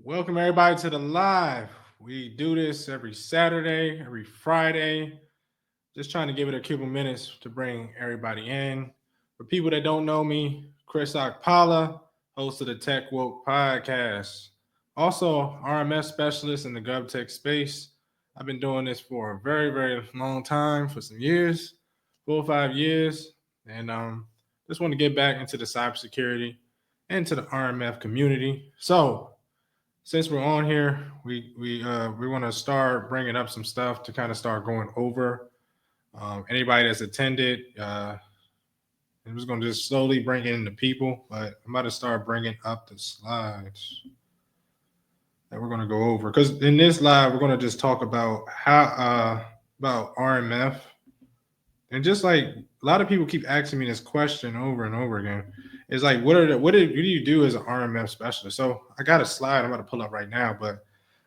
Welcome everybody to the live. We do this every Saturday, every Friday. Just trying to give it a couple minutes to bring everybody in. For people that don't know me, Chris Akpala, host of the Tech Woke podcast. Also, RMS specialist in the GovTech space. I've been doing this for a very, very long time, for some years, 4 or 5 years. And just want to get back into the cybersecurity and to the RMF community. So since we're on here, we want to start bringing up some stuff to kind of start going over. Anybody that's attended, I'm just going to just slowly bring in the people, but I'm about to start bringing up the slides that we're going to go over. Because in this live, we're going to just talk about about RMF. And just like a lot of people keep asking me this question over and over again, is like, what do you do as an RMF specialist? So I got a slide I'm about to pull up right now, but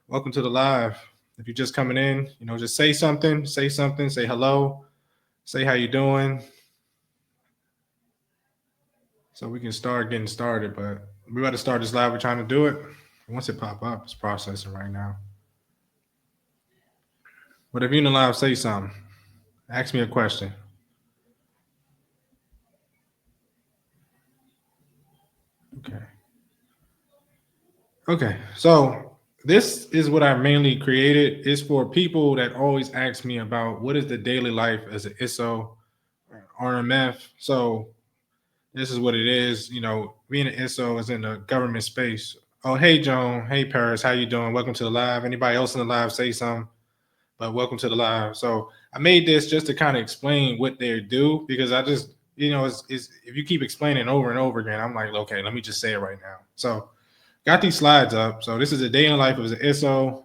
welcome to the live. If you're just coming in, just say something, say hello, say how you doing. So we can start getting started, but we got to start this live. We're trying to do it. Once it pop up, it's processing right now. But if you're in the live, say something. Ask me a question. Okay. So this is what I mainly created. It's for people that always ask me about what is the daily life as an ISSO or RMF. So this is what it is. Being an ISSO is in the government space. Oh, hey, Joan. Hey, Paris. How you doing? Welcome to the live. Anybody else in the live, say something. But welcome to the live. So I made this just to kind of explain what they do, because I just, it's if you keep explaining over and over again, I'm like, okay, let me just say it right now. So got these slides up. So this is a day in the life of an ISSO.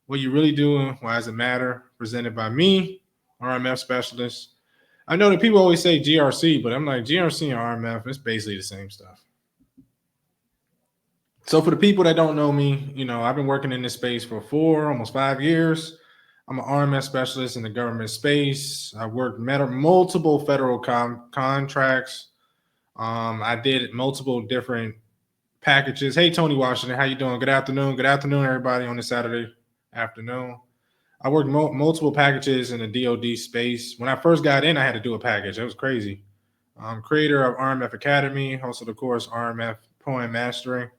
What you really doing? Why does it matter? Presented by me, RMF specialist. I know that people always say GRC, but I'm like, GRC and RMF, it's basically the same stuff. So for the people that don't know me, I've been working in this space for almost 5 years. I'm an RMS specialist in the government space. I worked multiple federal contracts. I did multiple different packages. Hey, Tony Washington, how you doing? Good afternoon. Good afternoon, everybody, on this Saturday afternoon. I worked multiple packages in the DoD space. When I first got in, I had to do a package. It was crazy. Creator of RMF Academy, hosted, of course, RMF POA&M Mastering.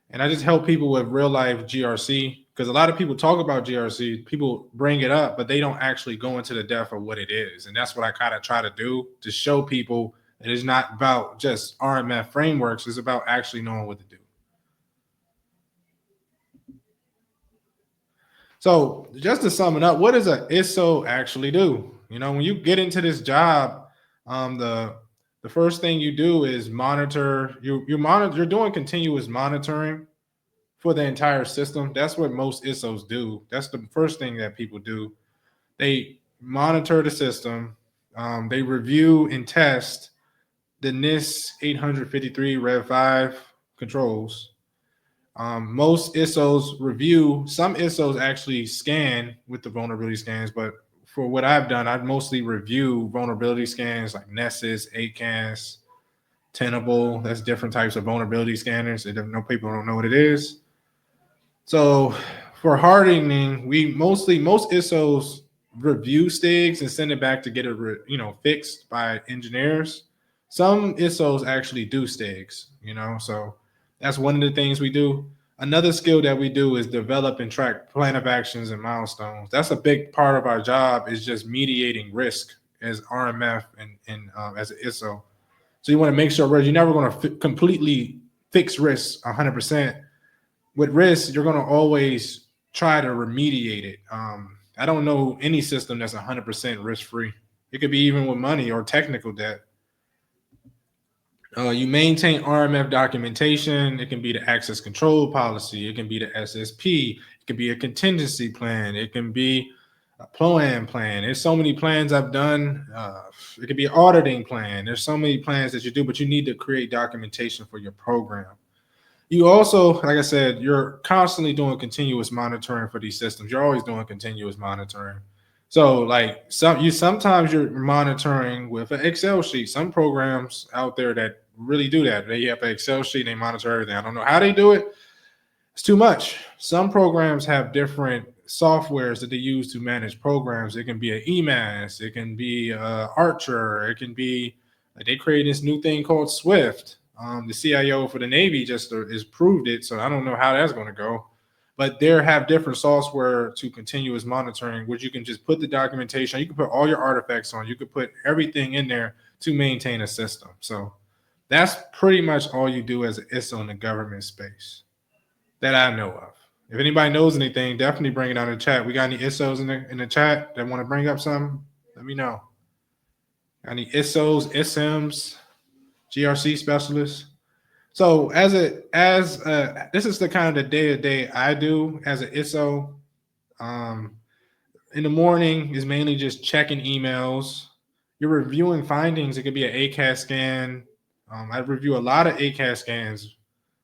And I just help people with real life GRC, because a lot of people talk about GRC, people bring it up, but they don't actually go into the depth of what it is. And that's what I kind of try to do, to show people that it's not about just RMF frameworks. It's about actually knowing what to do. So just to sum it up, what does an ISSO actually do? When you get into this job, the first thing you do is monitor. You're doing continuous monitoring for the entire system. That's what most ISSOs do. That's the first thing that people do. They monitor the system. They review and test the NIST 853 Rev 5 controls. Most ISSOs review. Some ISSOs actually scan with the vulnerability scans, but for what I've done, I mostly review vulnerability scans like Nessus, ACAS, Tenable. That's different types of vulnerability scanners. People don't know what it is. So for hardening, most ISSOs review STIGs and send it back to get it fixed by engineers. Some ISSOs actually do STIGs, so that's one of the things we do. Another skill that we do is develop and track plan of actions and milestones. That's a big part of our job, is just mediating risk as RMF and as an ISSO. So you want to make sure you're never going to completely fix risks 100%. With risk, you're going to always try to remediate it. I don't know any system that's 100% risk-free. It could be even with money or technical debt. You maintain RMF documentation. It can be the access control policy. It can be the SSP. It can be a contingency plan. It can be a POA&M plan. There's so many plans I've done. It could be an auditing plan. There's so many plans that you do, but you need to create documentation for your program. You also, like I said, you're constantly doing continuous monitoring for these systems. You're always doing continuous monitoring. So like sometimes you're monitoring with an Excel sheet. Some programs out there that really do that. They have an Excel sheet, they monitor everything. I don't know how they do it. It's too much. Some programs have different softwares that they use to manage programs. It can be an EMAS, it can be Archer, it can be like they created this new thing called Swift. The CIO for the Navy just has proved it, so I don't know how that's going to go. But they have different software to continuous monitoring, which you can just put the documentation. You can put all your artifacts on. You can put everything in there to maintain a system. So that's pretty much all you do as an ISSO in the government space that I know of. If anybody knows anything, definitely bring it out in the chat. We got any ISSOs in the chat that want to bring up something? Let me know. Any ISSOs, ISMs, GRC specialists? So this is the kind of the day to day I do as an ISSO. In the morning is mainly just checking emails. You're reviewing findings. It could be an ACAS scan. I review a lot of ACAS scans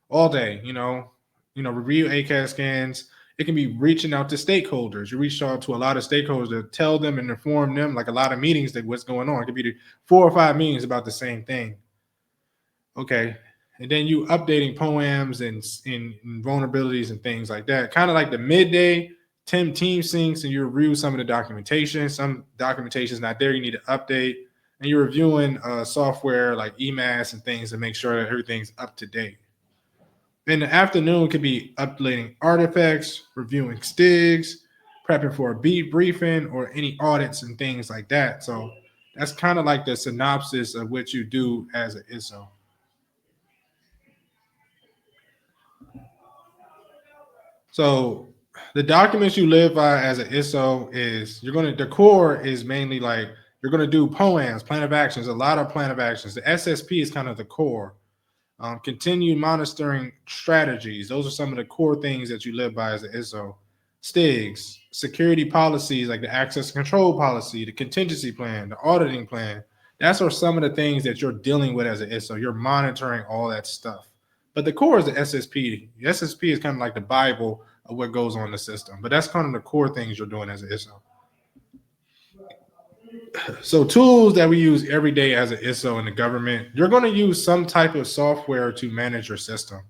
all day. Review ACAS scans. It can be reaching out to stakeholders. You reach out to a lot of stakeholders to tell them and inform them, like a lot of meetings, that what's going on. It could be 4 or 5 meetings about the same thing. Okay. And then you updating POAMs and vulnerabilities and things like that. Kind of like the midday team syncs, and you review some of the documentation. Some documentation is not there. You need to update. And you're reviewing software like EMAS and things to make sure that everything's up to date. In the afternoon, could be updating artifacts, reviewing STIGs, prepping for a briefing, or any audits and things like that. So that's kind of like the synopsis of what you do as an ISSO. So the documents you live by as an ISSO is the core is mainly like you're going to do POAMs, plan of actions, a lot of plan of actions. The SSP is kind of the core. Continued monitoring strategies. Those are some of the core things that you live by as an ISSO. STIGs, security policies like the access control policy, the contingency plan, the auditing plan. That's are some of the things that you're dealing with as an ISSO. You're monitoring all that stuff. But the core is the SSP. The SSP is kind of like the Bible of what goes on in the system. But that's kind of the core things you're doing as an ISSO. So tools that we use every day as an ISSO in the government, you're going to use some type of software to manage your system.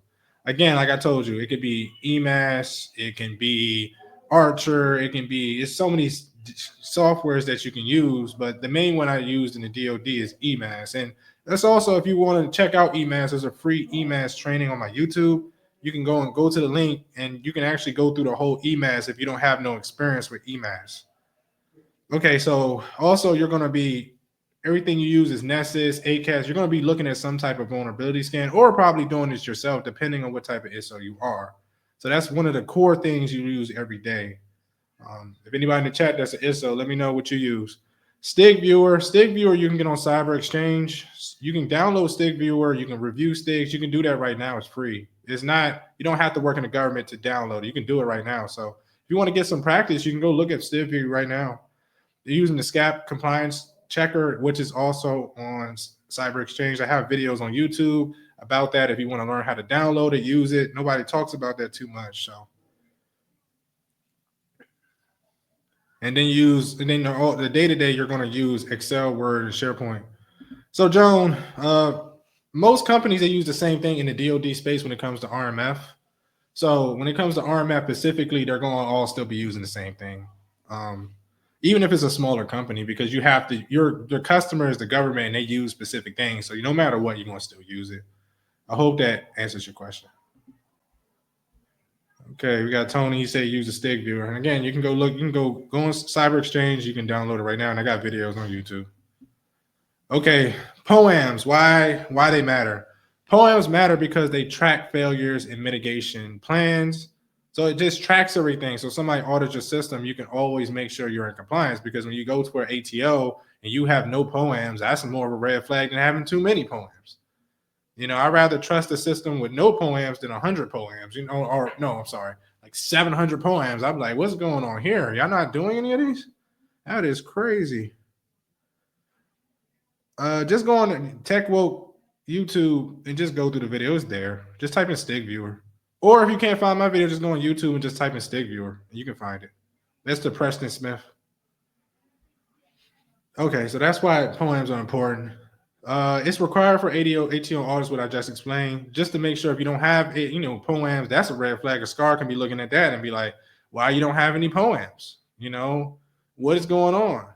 Again, like I told you, it could be EMAS, it can be Archer, it's so many softwares that you can use, but the main one I used in the DoD is EMAS. And that's also, if you want to check out EMAS, there's a free EMAS training on my YouTube. You can go to the link and you can actually go through the whole EMAS if you don't have no experience with EMAS. Okay, so also you're going to be, everything you use is Nessus, ACAS. You're going to be looking at some type of vulnerability scan or probably doing this yourself, depending on what type of ISSO you are. So that's one of the core things you use every day. If anybody in the chat that's an ISSO, let me know what you use. STIG Viewer you can get on Cyber Exchange. You can download STIG Viewer. You can review STIGs. You can do that right now. It's free. It's not, you don't have to work in the government to download it. You can do it right now. So if you want to get some practice, you can go look at STIG Viewer right now. They're using the SCAP compliance checker, which is also on Cyber Exchange. I have videos on YouTube about that if you want to learn how to download it, use it. Nobody talks about that too much. So, and then the day-to-day, you're going to use Excel, Word, and SharePoint. So, Joan, most companies, they use the same thing in the DoD space when it comes to RMF. So when it comes to RMF specifically, they're going to all still be using the same thing. Even if it's a smaller company, because you have to, your customer is the government and they use specific things. So no matter what, you're going to still use it. I hope that answers your question. Okay, we got Tony. He said use the STIG Viewer. And again, you can go look, you can go on Cyber Exchange. You can download it right now. And I got videos on YouTube. Okay, POAMs, why they matter? POAMs matter because they track failures and mitigation plans. So it just tracks everything. So somebody audits your system, you can always make sure you're in compliance, because when you go to an ATO and you have no POAMs, that's more of a red flag than having too many POAMs. I'd rather trust a system with no POAMs than 100 POAMs, or no, I'm sorry, like 700 POAMs. I'm like, what's going on here? Y'all not doing any of these? That is crazy. Just go on Tech Woke YouTube and just go through the video. It's there. Just type in STIG Viewer. Or if you can't find my video, just go on YouTube and just type in STIG Viewer. And you can find it. That's the Preston Smith. Okay, so that's why POAMs are important. It's required for ATO audits, what I just explained, just to make sure if you don't have it, POAMs, that's a red flag. A SCAR can be looking at that and be like, why you don't have any POAMs? What is going on?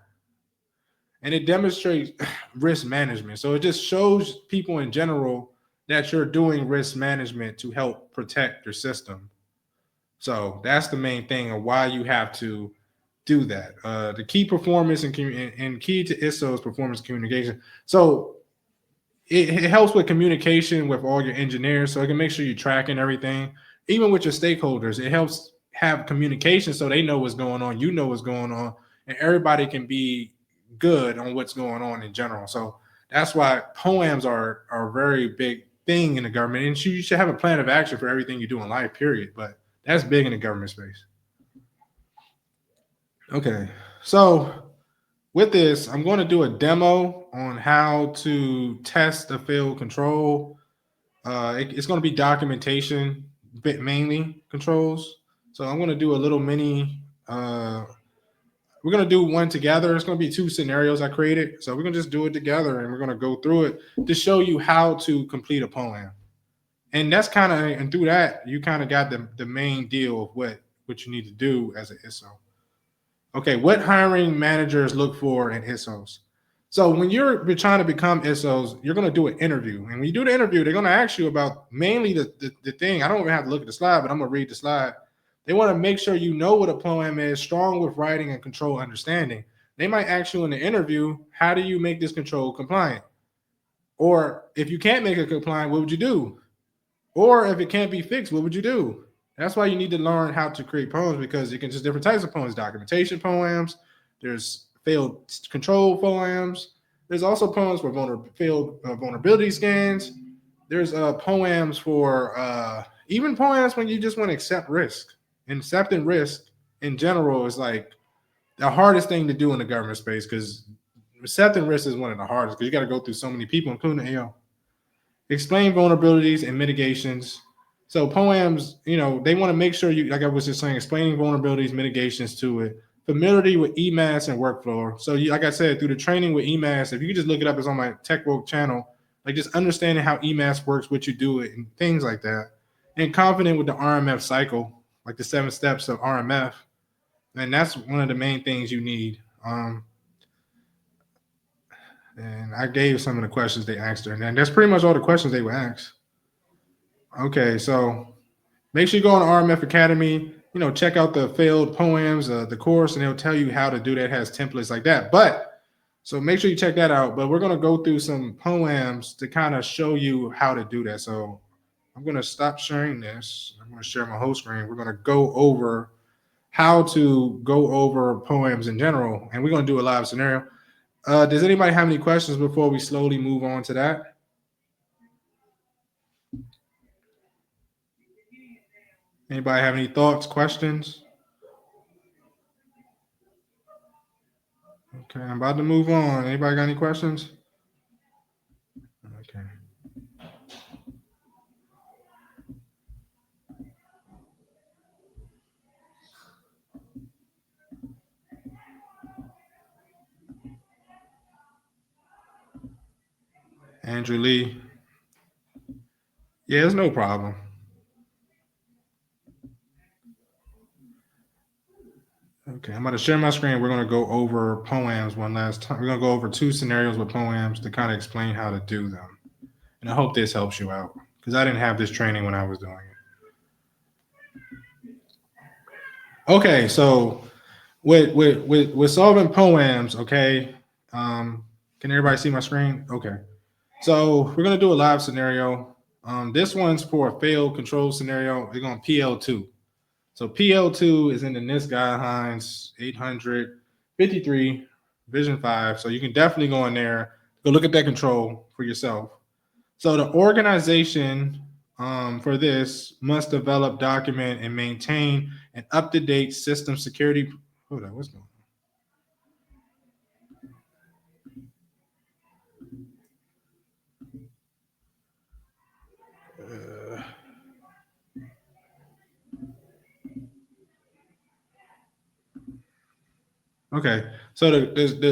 And it demonstrates risk management. So it just shows people in general that you're doing risk management to help protect your system. So that's the main thing of why you have to do that. The key performance and key to ISSO is performance communication. So it helps with communication with all your engineers, so it can make sure you're tracking everything, even with your stakeholders. It helps have communication so they know what's going on, you know what's going on, and everybody can be good on what's going on in general. So that's why POAMs are a very big thing in the government, and you should have a plan of action for everything you do in life, period. But that's big in the government space. Okay, so with this, I'm going to do a demo on how to test a failed control. It's going to be documentation, mainly controls. So I'm going to do a little mini. We're going to do one together. It's going to be two scenarios I created. So we're going to just do it together, and we're going to go through it to show you how to complete a POAM. And that's kind of, and through that, you kind of got the main deal of what you need to do as an ISSO. Okay, what hiring managers look for in ISSOs? So when you're trying to become ISSOs, you're going to do an interview. And when you do the interview, they're going to ask you about mainly the thing. I don't even have to look at the slide, but I'm going to read the slide. They want to make sure you know what a POAM is, strong with writing and control understanding. They might ask you in the interview, how do you make this control compliant? Or if you can't make it compliant, what would you do? Or if it can't be fixed, what would you do? That's why you need to learn how to create POAMs, because you can just different types of POAMs, documentation POAMs, there's failed control POAMs, there's also POAMs for failed vulnerability scans, there's POAMs for even POAMs when you just want to accept risk. And accepting risk in general is like the hardest thing to do in the government space, because accepting risk is one of the hardest, because you got to go through so many people, including the AO. Explain vulnerabilities and mitigations. So POAMs, they want to make sure you, like I was just saying, explaining vulnerabilities, mitigations to it, familiarity with EMAS and workflow. So like I said, through the training with EMAS, if you can just look it up, it's on my Tech Woke channel, like just understanding how EMAS works, what you do it, and things like that. And confident with the RMF cycle, like the 7 steps of RMF. And that's one of the main things you need. And I gave some of the questions they asked her, and that's pretty much all the questions they would ask. Okay, so make sure you go on RMF Academy, check out the failed POAMs, the course, and it'll tell you how to do that. It has templates like that. But so make sure you check that out. But we're going to go through some POAMs to kind of show you how to do that. So I'm going to stop sharing this. I'm going to share my whole screen. We're going to go over how to go over POAMs in general, and we're going to do a live scenario. Does anybody have any questions before we slowly move on to that? Anybody have any thoughts, questions? Okay, I'm about to move on. Anybody got any questions? Okay. Andrew Lee. Yeah, it's no problem. Okay, I'm going to share my screen. We're going to go over POAMs one last time. We're going to go over 2 scenarios with POAMs to kind of explain how to do them. And I hope this helps you out, because I didn't have this training when I was doing it. Okay, so with solving POAMs, okay, can everybody see my screen? Okay. So we're going to do a live scenario. This one's for a failed control scenario. We're going PL2. So PL2 is in the NIST guidelines 853 Vision 5. So you can definitely go in there, go look at that control for yourself. So the organization for this must develop, document, and maintain an up-to-date system security. Hold on, what's going on? Okay, so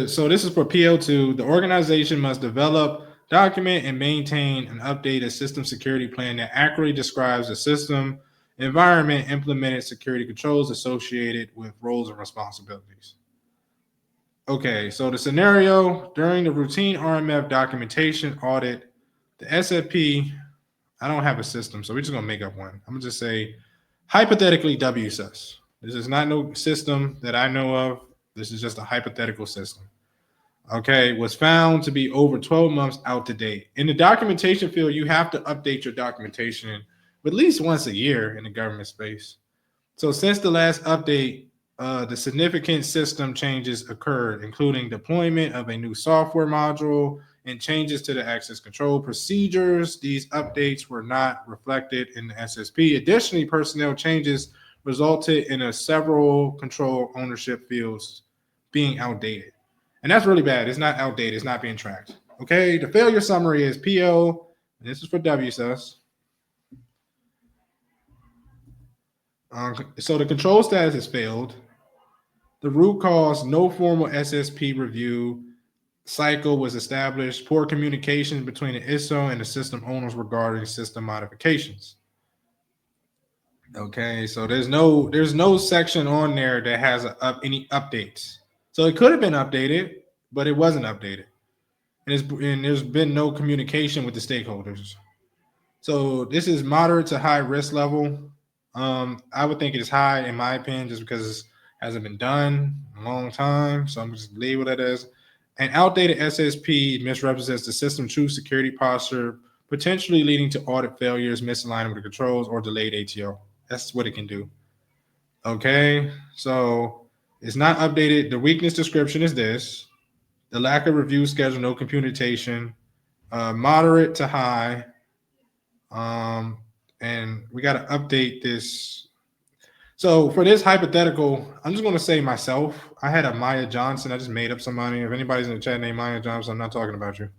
so this is for PL2. The organization must develop, Document and maintain an updated system security plan that accurately describes the system environment, implemented security controls associated with roles and responsibilities. Okay, so the scenario during the routine RMF documentation audit, the SFP, I don't have a system, so we're just gonna make up one. I'm gonna just say hypothetically WSUS. This is not no system that I know of. This is just a hypothetical system. Okay, was found to be over 12 months out to date. In the documentation field, you have to update your documentation at least once a year in the government space. So since the last update, the significant system changes occurred, including deployment of a new software module and changes to the access control procedures. These updates were not reflected in the SSP. Additionally, personnel changes resulted in several control ownership fields being outdated. And that's really bad. It's not outdated. It's not being tracked. Okay. The failure summary is PO. This is for WSUS. So the control status has failed. The root cause, no formal SSP review cycle was established. Poor communication between the ISSO and the system owners regarding system modifications. Okay, so there's no section on there that has any updates. So it could have been updated, but it wasn't updated, and there's been no communication with the stakeholders. So this is moderate to high risk level. I would think it's high in my opinion, just because it hasn't been done in a long time. So I'm just label that as an outdated SSP misrepresents the system true security posture, potentially leading to audit failures, misalignment of controls, or delayed ATO. That's what it can do. Okay, so it's not updated. The weakness description is this: the lack of review schedule, no computation, moderate to high. And we got to update this. So for this hypothetical, I'm just going to say myself. I had a Maya Johnson. I just made up somebody. If anybody's in the chat named Maya Johnson, I'm not talking about you.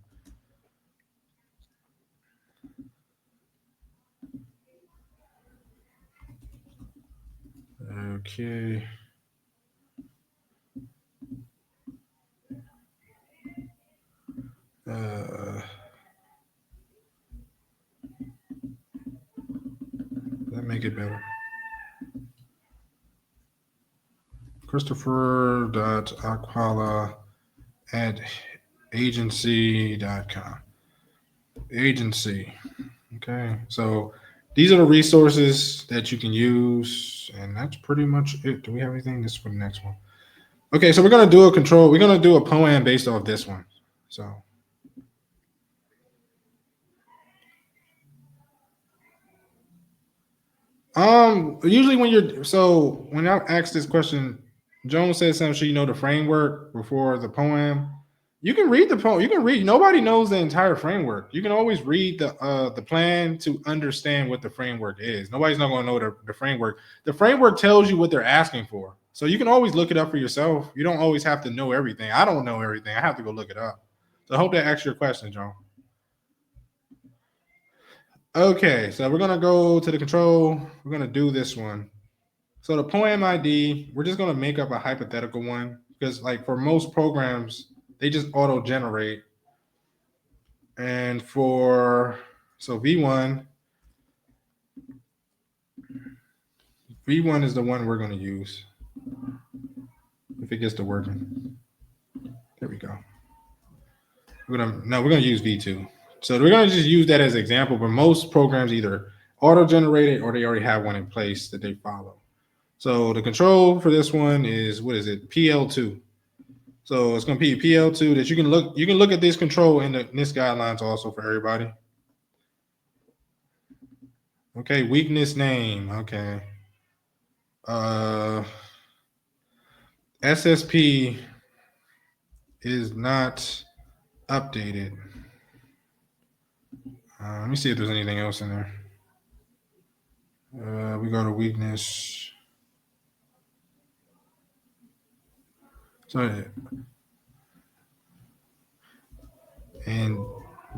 Okay. That make it better. Christopher.aquala@agency.com. Agency. Okay. So these are the resources that you can use, and that's pretty much it. Do we have anything? This is for the next one. Okay, so we're gonna do a control. We're gonna do a POA&M based off this one. So usually when I ask this question, Joan says something, so you know the framework before the POA&M. You can read the poem. You can read. Nobody knows the entire framework. You can always read the plan to understand what the framework is. Nobody's not going to know the framework. The framework tells you what they're asking for, so you can always look it up for yourself. You don't always have to know everything. I don't know everything. I have to go look it up. So I hope that answers your question, John. Okay, so we're gonna go to the control. We're gonna do this one. So the POA&M ID, we're just gonna make up a hypothetical one because, like, for most programs, they just auto generate. And so V1 is the one we're going to use if it gets to working. There we go. We're going to use V2. So we're going to just use that as an example, but most programs either auto generate it or they already have one in place that they follow. So the control for this one is, what is it? PL2. So it's going to be PL2 that you can look at this control in the NIST guidelines also for everybody. Okay, weakness name. Okay. SSP is not updated. Let me see if there's anything else in there. We go to weakness. So, and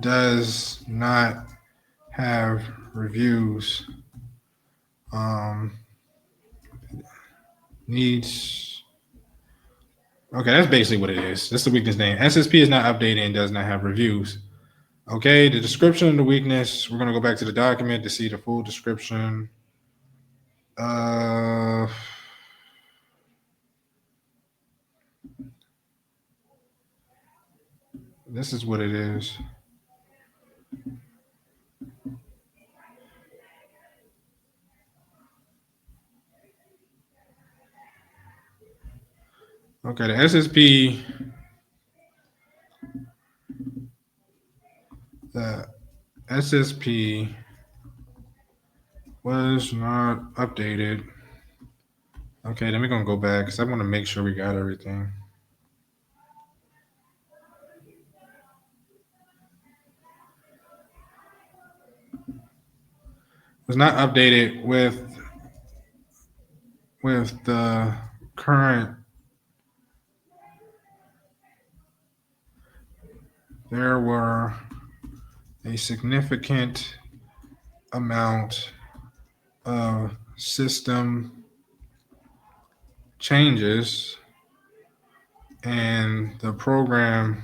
does not have reviews. Needs. Okay, that's basically what it is. That's the weakness name. SSP is not updated and does not have reviews. Okay, the description of the weakness. We're gonna go back to the document to see the full description. This is what it is. Okay, the SSP, the SSP was not updated. Okay, then we're gonna go back because I want to make sure we got everything. Was not updated with the current. There were a significant amount of system changes and the program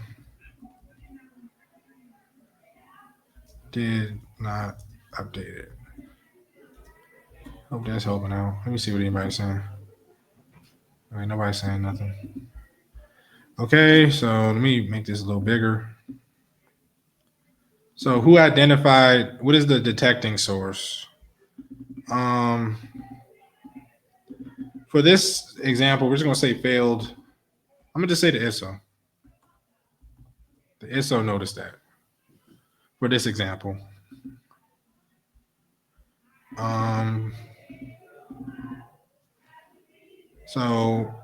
did not update it. Hope that's helping out. Let me see what anybody's saying. All right, nobody's saying nothing. Okay, so let me make this a little bigger. So who identified, what is the detecting source? For this example, we're just gonna say failed. I'm gonna just say the ISSO. The ISSO noticed that for this example. So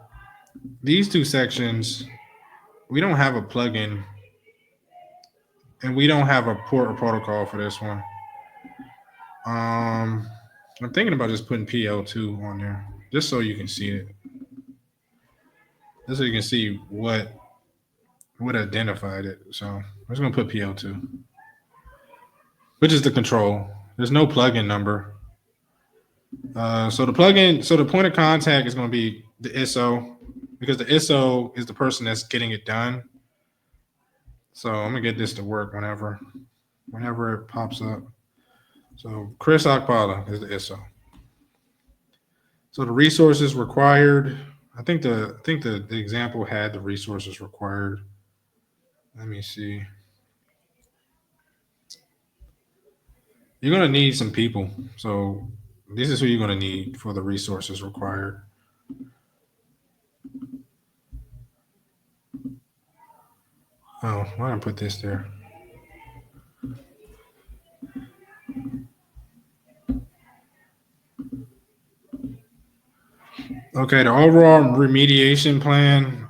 these two sections, we don't have a plugin and we don't have a port or protocol for this one. I'm thinking about just putting PL2 on there just so you can see it. Just so you can see what identified it. So I'm just gonna put PL2, which is the control. There's no plugin number. So the point of contact is going to be the ISSO because the ISSO is the person that's getting it done. So I'm gonna get this to work whenever it pops up. So Chris Akpala is the ISSO. So the resources required. I think the example had the resources required. Let me see. You're gonna need some people. So this is who you're gonna need for the resources required. Oh, why did I put this there? Okay, the overall remediation plan.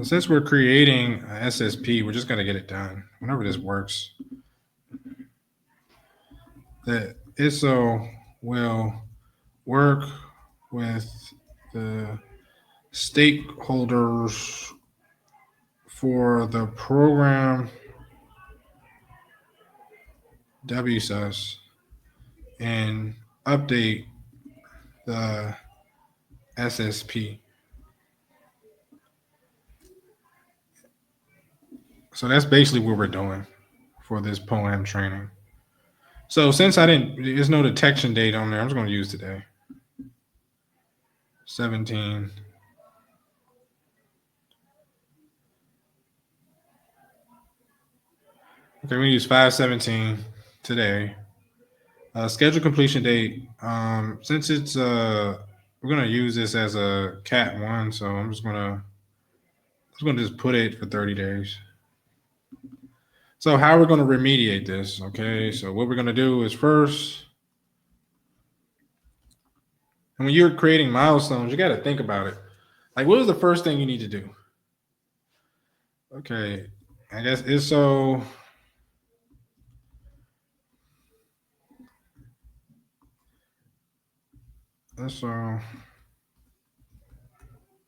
Since we're creating a SSP, we're just gonna get it done whenever this works. The ISSO will work with the stakeholders for the program WSUS and update the SSP. So that's basically what we're doing for this POA&M training. So since there's no detection date on there, I'm just going to use today. 17. Okay, we use 5/17 today. Schedule completion date. Since it's we're gonna use this as a Cat 1, so I'm just gonna just put it for 30 days. So how we're gonna remediate this? Okay, so what we're gonna do is first, and when you're creating milestones, you got to think about it. Like, what is the first thing you need to do? Okay, I guess ISSO. ISSO.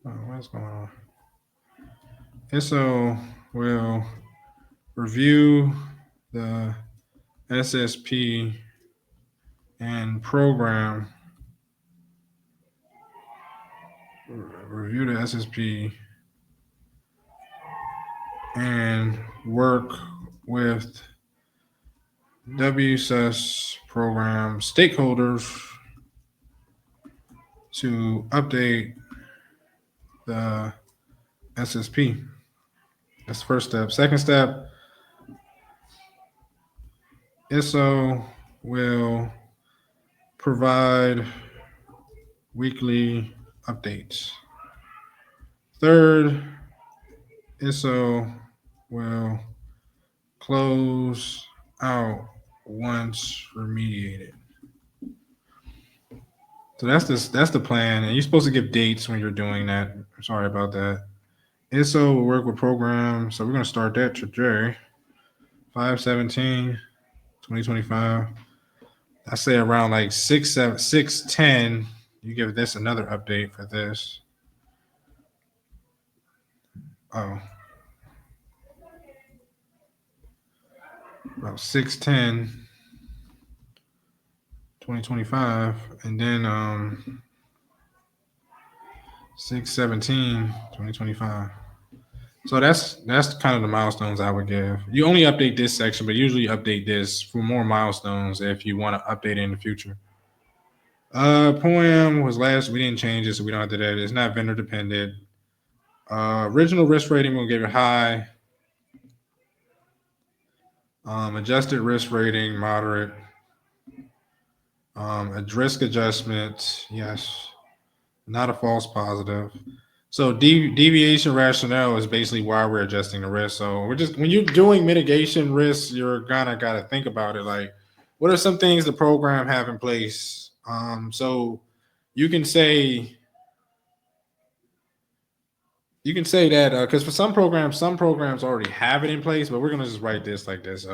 Oh, what's going on? ISSO will review the SSP and program review the SSP and work with WSUS program stakeholders to update the SSP. That's the first step. Second step, ISSO will provide weekly updates. Third, ISSO will close out once remediated. So that's the plan, and you're supposed to give dates when you're doing that. Sorry about that. ISSO will work with programs. So we're going to start that today, 5/17/2025. I say around like 6/10. You give this another update for this. Oh, about 6/10/2025, and then 6/17/2025. So that's kind of the milestones I would give. You only update this section, but usually you update this for more milestones if you want to update it in the future. POA&M was last. We didn't change it, so we don't have to do that. It's not vendor dependent. Original risk rating, we'll give it high. Adjusted risk rating, moderate. A risk adjustment, yes. Not a false positive. So deviation rationale is basically why we're adjusting the risk. So we're just, when you're doing mitigation risks, you're gonna gotta think about it. Like, what are some things the program have in place? So you can say that because for some programs already have it in place, but we're gonna just write this like this.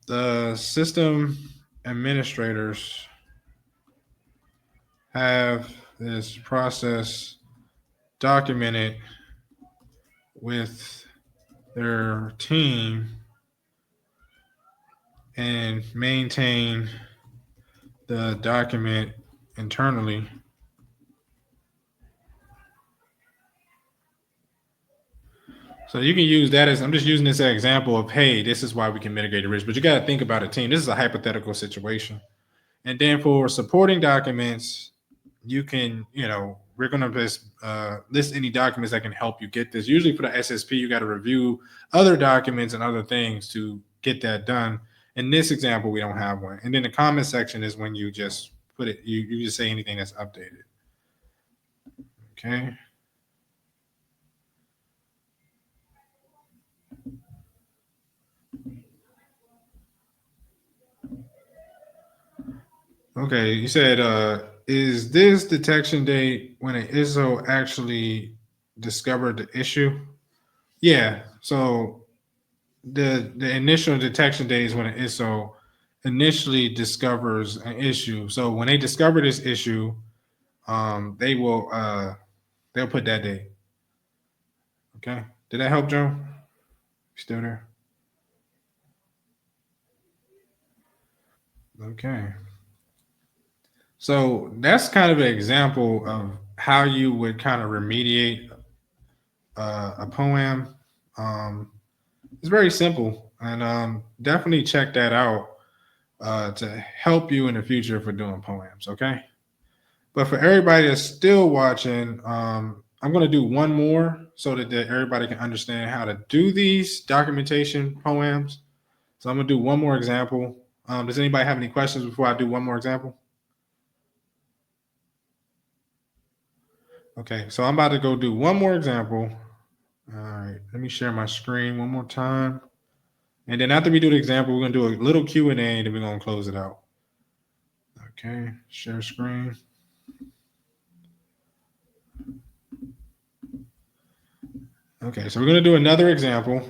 The system administrators have this process documented with their team and maintain the document internally. So you can use that as, I'm just using this as an example of, hey, this is why we can mitigate the risk, but you got to think about a team. This is a hypothetical situation. And then for supporting documents, you can, we're going to list any documents that can help you get this. Usually for the SSP, you got to review other documents and other things to get that done. In this example, we don't have one. And then the comment section is when you just put it, you just say anything that's updated. Okay. Okay, you said, is this detection date when an ISSO actually discovered the issue? Yeah, so the initial detection date is when an ISSO initially discovers an issue. So when they discover this issue, they will they'll put that date. Okay, did that help, Joe? Still there? Okay. So that's kind of an example of how you would kind of remediate a POA&M. It's very simple, and definitely check that out to help you in the future for doing POA&Ms. Okay. But for everybody that's still watching, I'm going to do one more so that everybody can understand how to do these documentation POA&Ms. So I'm going to do one more example. Does anybody have any questions before I do one more example? Okay, so I'm about to go do one more example. All right, let me share my screen one more time. And then after we do the example, we're going to do a little Q&A, and then we're going to close it out. Okay, share screen. Okay, so we're going to do another example.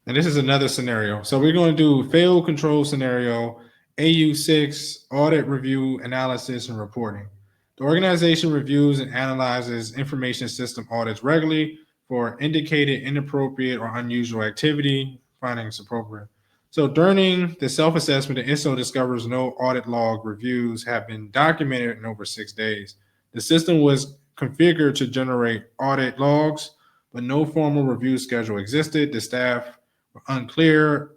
And this is another scenario. So we're going to do failed control scenario, AU6, audit review, analysis, and reporting. The organization reviews and analyzes information system audits regularly for indicated inappropriate or unusual activity, findings appropriate. So during the self-assessment, the ISSO discovers no audit log reviews have been documented in over 6 days. The system was configured to generate audit logs, but no formal review schedule existed. The staff were unclear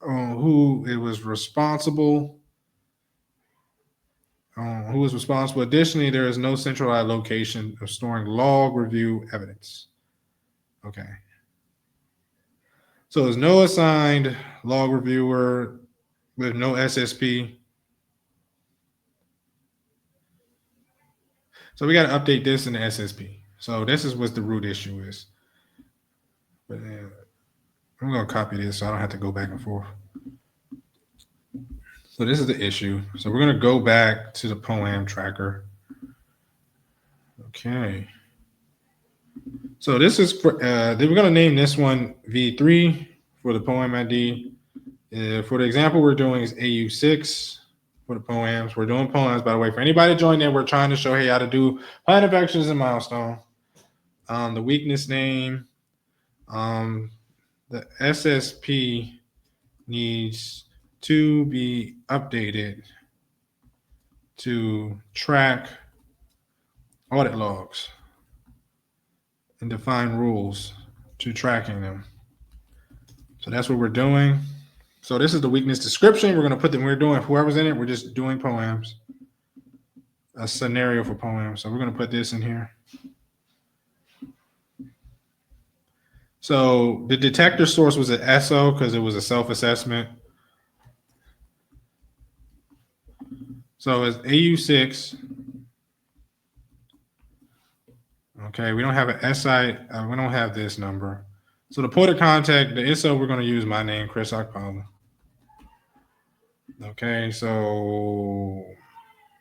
on who was responsible. Additionally, there is no centralized location of storing log review evidence. Okay. So there's no assigned log reviewer with no SSP. So we got to update this in the SSP. So this is what the root issue is. But I'm going to copy this so I don't have to go back and forth. So this is the issue. So we're going to go back to the POA&M tracker. Okay. So this is for, we're going to name this one V3 for the POA&M ID. For the example we're doing is AU6 for the POA&Ms. We're doing POA&Ms, by the way. For anybody joining in, we're trying to show you how to do plan of actions and milestone. The weakness name, the SSP needs to be updated to track audit logs and define rules to tracking them. So that's what we're doing. So this is the weakness description. We're going to put them, we're doing, whoever's in it, we're just doing POA&Ms. A scenario for POA&M. So we're going to put this in here. So the detector source was an ISSO because it was a self-assessment. So it's AU6. Okay, we don't have an SI, we don't have this number. So the point of contact, the ISSO, we're going to use my name, Chris Akpala. Okay, so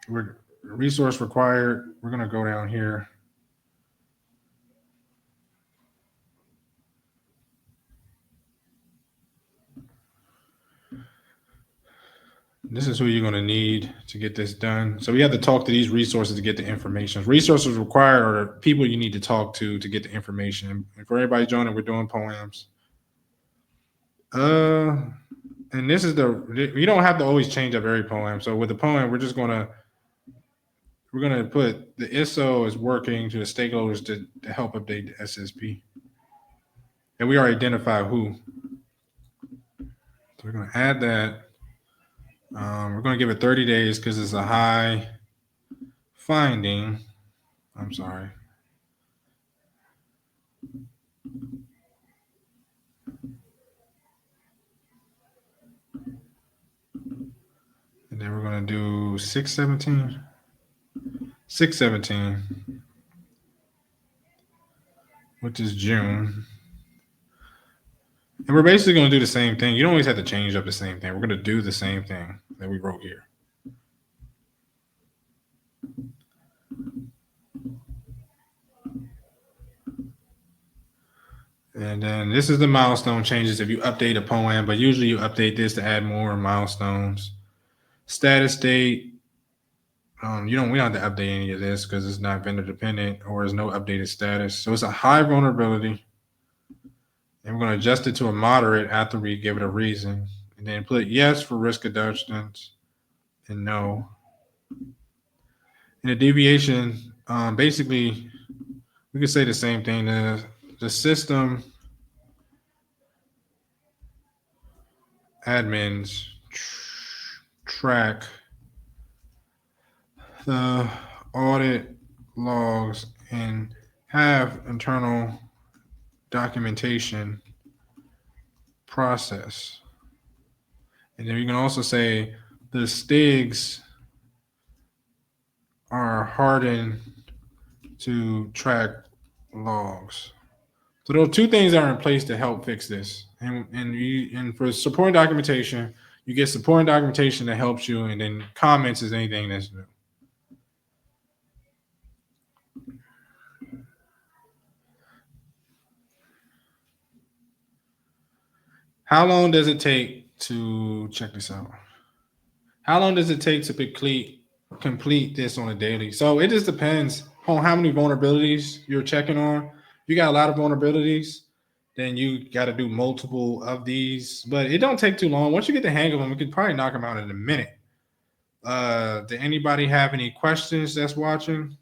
we're resource required. We're going to go down here. This is who you're going to need to get this done. So we have to talk to these resources to get the information. Resources required are the people you need to talk to get the information. And for everybody joining, we're doing POA&Ms. And this is you don't have to always change up every POA&M. So with the POA&M, we're going to put the ISSO is working to the stakeholders to help update the SSP. And we already identified who. So we're going to add that. We're going to give it 30 days because it's a high finding. I'm sorry. And then we're going to do 6/17. 6/17, which is June. And we're basically going to do the same thing. You don't always have to change up the same thing. We're going to do the same thing that we wrote here. And then this is the milestone changes if you update a POA&M, but usually you update this to add more milestones. Status date. We don't have to update any of this because it's not vendor dependent or there's no updated status. So it's a high vulnerability. And we're going to adjust it to a moderate after we give it a reason. And then put yes for risk adjustments and no. And the deviation, basically, we could say the same thing. The system admins track the audit logs and have internal documentation process. And then you can also say the STIGs are hardened to track logs. So there are two things that are in place to help fix this. And for supporting documentation, you get supporting documentation that helps you, and then comments is anything that's new. How long does it take to check this out? How long does it take to complete this on a daily? So it just depends on how many vulnerabilities you're checking on. If you got a lot of vulnerabilities, then you got to do multiple of these, but it don't take too long. Once you get the hang of them, you can probably knock them out in a minute. Did anybody have any questions that's watching?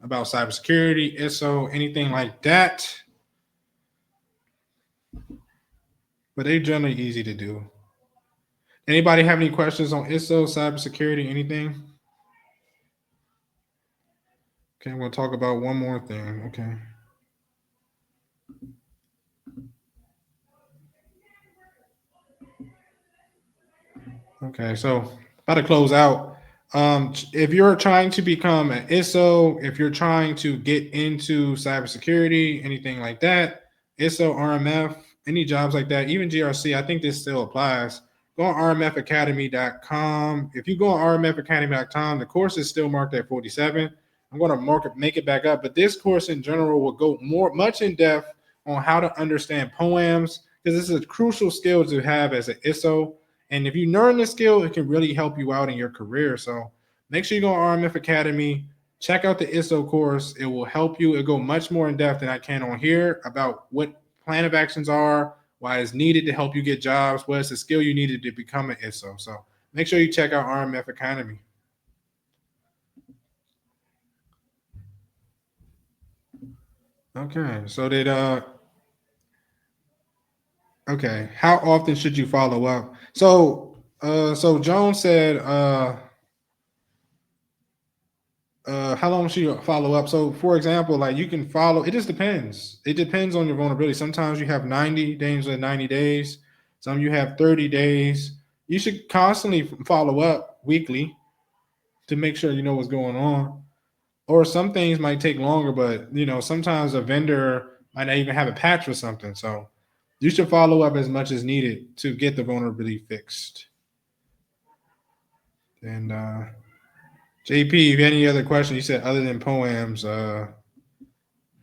about cybersecurity, ISSO, anything like that. But they're generally easy to do. Anybody have any questions on ISSO, cybersecurity, anything? Okay, we'll talk about one more thing. Okay. Okay, so about to close out. If you're trying to become an ISO, if you're trying to get into cybersecurity, anything like that, ISO, RMF, any jobs like that, even GRC, I think this still applies. Go on rmfacademy.com. If you go on rmfacademy.com, the course is still marked at 47. I'm going to make it back up, but this course in general will go much in depth on how to understand POAMs because this is a crucial skill to have as an ISO. And if you learn this skill, it can really help you out in your career. So make sure you go on RMF Academy, check out the ISO course. It will help you. It'll go much more in depth than I can on here about what plan of actions are, why it's needed to help you get jobs, what is the skill you needed to become an ISO. So make sure you check out RMF Academy. Okay, so okay, how often should you follow up? So Joan said how long should you follow up? So, for example, like you can follow. It just depends. It depends on your vulnerability. Sometimes you have 90 days or 90 days. Some you have 30 days. You should constantly follow up weekly to make sure you know what's going on. Or some things might take longer, but sometimes a vendor might not even have a patch or something. So you should follow up as much as needed to get the vulnerability fixed. And JP, if you have any other questions, you said other than POAMs,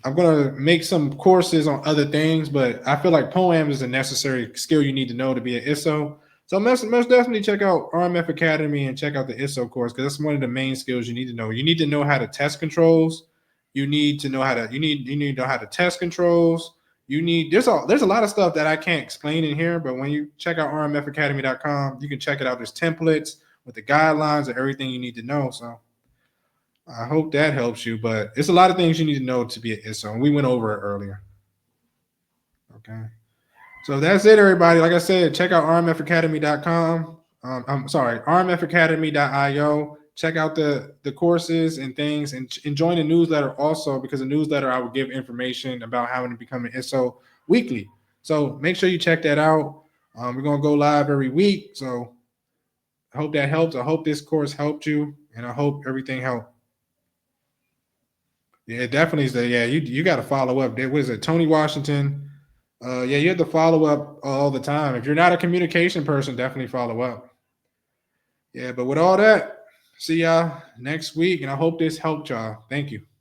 I'm gonna make some courses on other things, but I feel like POAM is a necessary skill you need to know to be an ISO. So most definitely check out RMF Academy and check out the ISO course because that's one of the main skills you need to know. You need to know how to test controls. You need to know how to know how to test controls. There's a lot of stuff that I can't explain in here, but when you check out rmfacademy.com, you can check it out. There's templates with the guidelines and everything you need to know. So I hope that helps you, but it's a lot of things you need to know to be an ISO. And we went over it earlier. Okay. So that's it, everybody. Like I said, check out rmfacademy.com. I'm sorry, rmfacademy.io. Check out the courses and things and join the newsletter also because the newsletter I will give information about how to become an ISO weekly. So make sure you check that out. We're going to go live every week. So I hope that helps. I hope this course helped you and I hope everything helped. Yeah, it definitely is. Yeah, you got to follow up. What is it, Tony Washington? Yeah, you have to follow up all the time. If you're not a communication person, definitely follow up. Yeah, but with all that, see y'all next week, and I hope this helped y'all. Thank you.